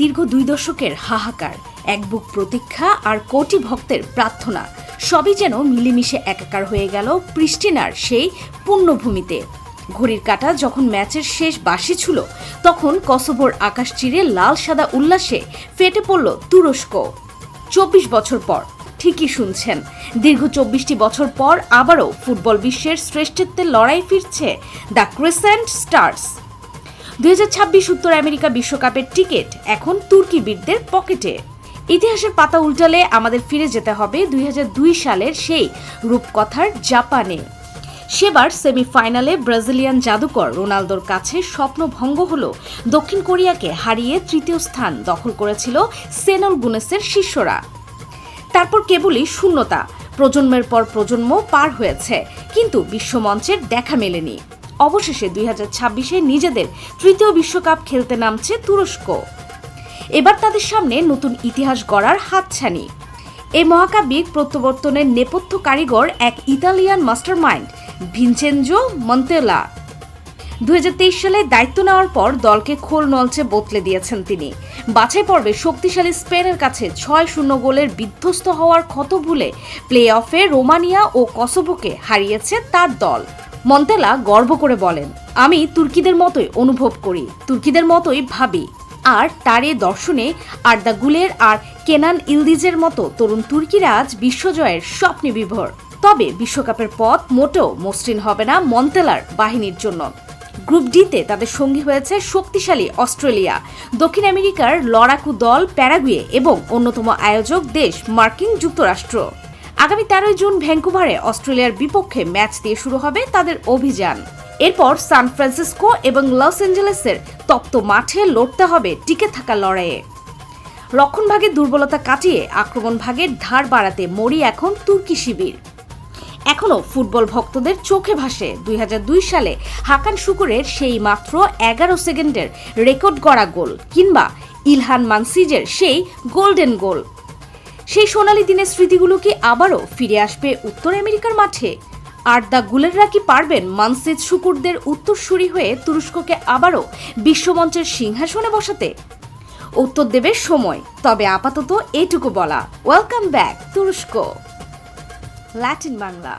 দীর্ঘ 2 দশকের হাহাকার, এক বুক প্রতীক্ষা আর কোটি ভক্তের প্রার্থনা সবই যেন মিলেমিশে একাকার হয়ে গেল প্রিস্টিনার সেই পুণ্যভূমিতে। ঘড়ির কাঁটা যখন ম্যাচের শেষ বাঁশি ছিল, তখন কসোভোর আকাশ চিরে লাল সাদা উল্লাসে ফেটে পড়ল তুরস্ক। 24 বছর পর, ঠিকই শুনছেন, দীর্ঘ 24টি বছর পর আবারও ফুটবল বিশ্বের শ্রেষ্ঠত্বের লড়াই ফিরছে দ্য ক্রিসেন্ট স্টার্স। 2026 উত্তর আমেরিকা বিশ্বকাপের টিকিট এখন তুর্কি বীরদের পকেটে। ইতিহাসের পাতা উল্টালে আমাদের ফিরে যেতে হবে 2002 সালের সেই রূপকথার জাপানে। সেবার সেমিফাইনালে ব্রাজিলিয়ান জাদুকর রোনালদোর কাছে স্বপ্নভঙ্গ হল দক্ষিণ কোরিয়াকে হারিয়ে তৃতীয় স্থান দখল করেছিল সেনল গুনেসের শিষ্যরা। তারপর কেবলই শূন্যতা, প্রজন্মের পর প্রজন্ম পার হয়েছে, কিন্তু বিশ্বমঞ্চের দেখা মেলেনি। অবশেষে 2026-এ নিজেদের তৃতীয় বিশ্বকাপ খেলতে নামছে তুরস্ক। এবার তাদের সামনে নতুন ইতিহাস গড়ার হাতছানি। এই মহাকাব্যিক প্রত্যাবর্তনের নেপথ্য কারিগর এক ইতালিয়ান মাস্টারমাইন্ড, ভিনচেনজো মন্তেলা। 2023 সালে দায়িত্ব নেওয়ার পর দলকে খোল নলচে বদলে দিয়েছেন তিনি। বাছাই পর্বে শক্তিশালী স্পেনের কাছে 6-0 গোলের বিধ্বস্ত হওয়ার ক্ষত ভুলে প্লে অফে রোমানিয়া ও কসোভোকে হারিয়েছে তার দল। মন্তেলা গর্ব করে বলেন, আমি তুর্কিদের মতোই অনুভব করি, তুর্কিদের মতোই ভাবি। আর তার এ দর্শনে আর্দা গুলের আর কেনান ইলদিজের মতো তরুণ তুর্কিরা আজ বিশ্বজয়ের স্বপ্নে বিভোর। তবে বিশ্বকাপের পথ মোটেও মসৃণ হবে না মন্তেলার বাহিনীর জন্য। গ্রুপ ডিতে তাদের সঙ্গী হয়েছে শক্তিশালী অস্ট্রেলিয়া, দক্ষিণ আমেরিকার লড়াকু দল প্যারাগুয়ে এবং অন্যতম আয়োজক দেশ মার্কিন যুক্তরাষ্ট্র। আগামী 13 জুন ভ্যাঙ্কুভারে অস্ট্রেলিয়ার বিপক্ষে ম্যাচ দিয়ে শুরু হবে তাদের অভিযান। এরপর সান ফ্রান্সিসকো এবং লস অ্যাঞ্জেলেসের তপ্ত মাঠে লড়তে হবে টিকে থাকা লড়াইয়ে। রক্ষণভাগের দুর্বলতা কাটিয়ে আক্রমণ ভাগের ধার বাড়াতে মরি এখন তুর্কি শিবির। এখনও ফুটবল ভক্তদের চোখে ভাসে 2002 সালে হাকান শুকুরের সেই মাত্র 11 সেকেন্ডের রেকর্ড গড়া গোল, কিংবা ইলহান মানসিজের সেই গোল্ডেন গোল। সেই সোনালী দিনের স্মৃতিগুলো কি আবারও ফিরে আসবে উত্তর আমেরিকার মাঠে? আর দ্য গুলেররা কি পারবেন মানসিজ শুকুরদের উত্তরসূরি হয়ে তুরস্ককে আবারও বিশ্বমঞ্চের সিংহাসনে বসাতে? উত্তর দেবে সময়। তবে আপাতত এটুকু বলা, ওয়েলকাম ব্যাক তুরস্ক। ল্যাটিন বাংলা।